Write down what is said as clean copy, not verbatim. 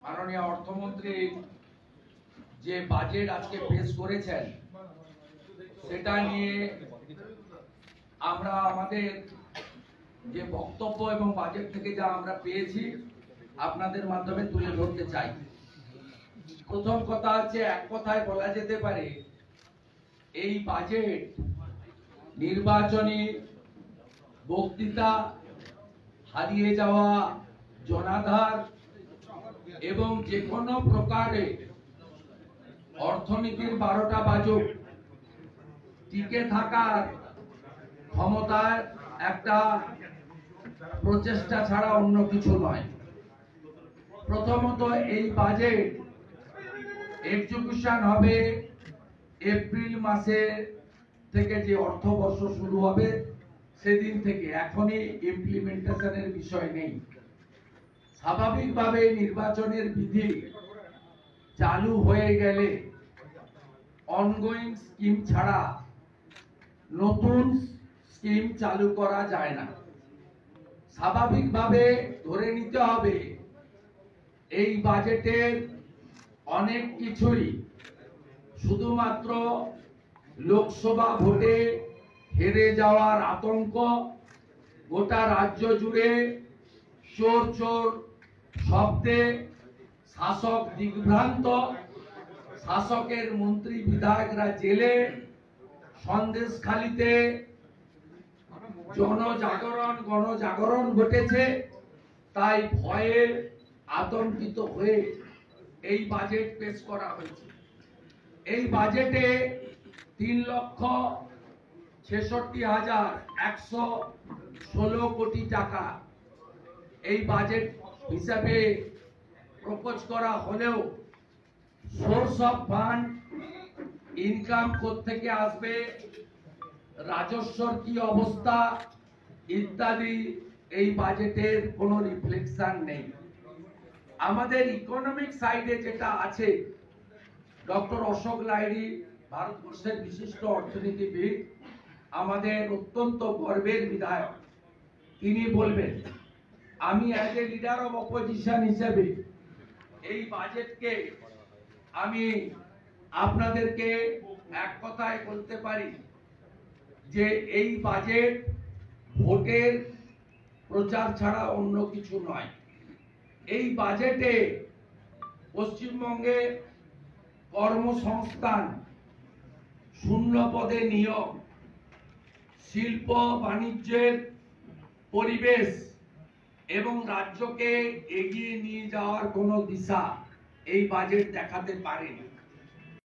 মাননীয় অর্থমন্ত্রী যে বাজেট আজকে পেশ করেছেন সেটা নিয়ে আমরা আমাদের যে বক্তব্য এবং বাজেট থেকে যা আমরা পেয়েছি আপনাদের মাধ্যমে তুলে ধরতে চাই। প্রথম কথা হচ্ছে, এক কথায় বলা যেতে পারে এই বাজেট নির্বাচনী বক্তৃতা, হারিয়ে যাওয়া জনাধার এবং যে কোনো প্রকারে অর্থনীতির 12টা বাজুক টিকে থাকার ক্ষমতার একটা প্রচেষ্টা ছাড়া অন্য কিছু নয়। প্রথমত, এই বাজেট এক্সিকিউশন হবে এপ্রিল মাসে থেকে, যে অর্থবর্ষ শুরু হবে সেদিন থেকে, এখনই ইমপ্লিমেন্টেশনের বিষয় নেই। স্বাভাবিকভাবে নির্বাচনের বিধি চালু হয়ে গেলে অনগোয়িং স্কিম ছাড়া নতুন স্কিম চালু করা যায় না। স্বাভাবিকভাবে ধরে নিতে হবে এই বাজেটের অনেক কিছুই শুধুমাত্র লোকসভা ভোটে হেরে যাওয়ার আতঙ্ক, গোটা রাজ্য জুড়ে চোর চোর শব্দে শাসক দিগ্ভ্রান্ত, শাসকের মন্ত্রী বিধায়করা জেলে, সন্দেশখালিতে গণজাগরণ ঘটেছে, তাই ভয়ে আতঙ্কিত হয়ে এই বাজেট পেশ করা হয়েছে। এই বাজেটে 3,66,116 কোটি টাকা এই বাজেট হিসাবে প্রপোজ করা হলেও সোর্স অফ ফান্ড, ইনকাম কোত্থেকে আসবে, রাজস্বর কি অবস্থা ইত্যাদি এই বাজেটের কোনো রিফ্লেকশন নেই। আমাদের ইকোনমিক সাইডে যেটা আছে, ডক্টর অশোক লাহিড়ী ভারতবর্ষের বিশিষ্ট অর্থনীতিবিদ, আমাদের অত্যন্ত গর্বের বিধায়ক, তিনি বলবেন। আমি as a leader of opposition হিসেবে এই বাজেটকে আমি আপনাদেরকে এক কথায় বলতে পারি যে এই বাজেট ভোটের প্রচার ছাড়া অন্য কিছু নয়। এই বাজেটে পশ্চিমবঙ্গে কর্মসংস্থান, শূন্য পদে নিয়োগ, শিল্প বাণিজ্যের পরিবেশ এবং রাজ্যকে এগিয়ে নিয়ে যাওয়ার কোনো দিশা এই বাজেট দেখাতে পারেনি।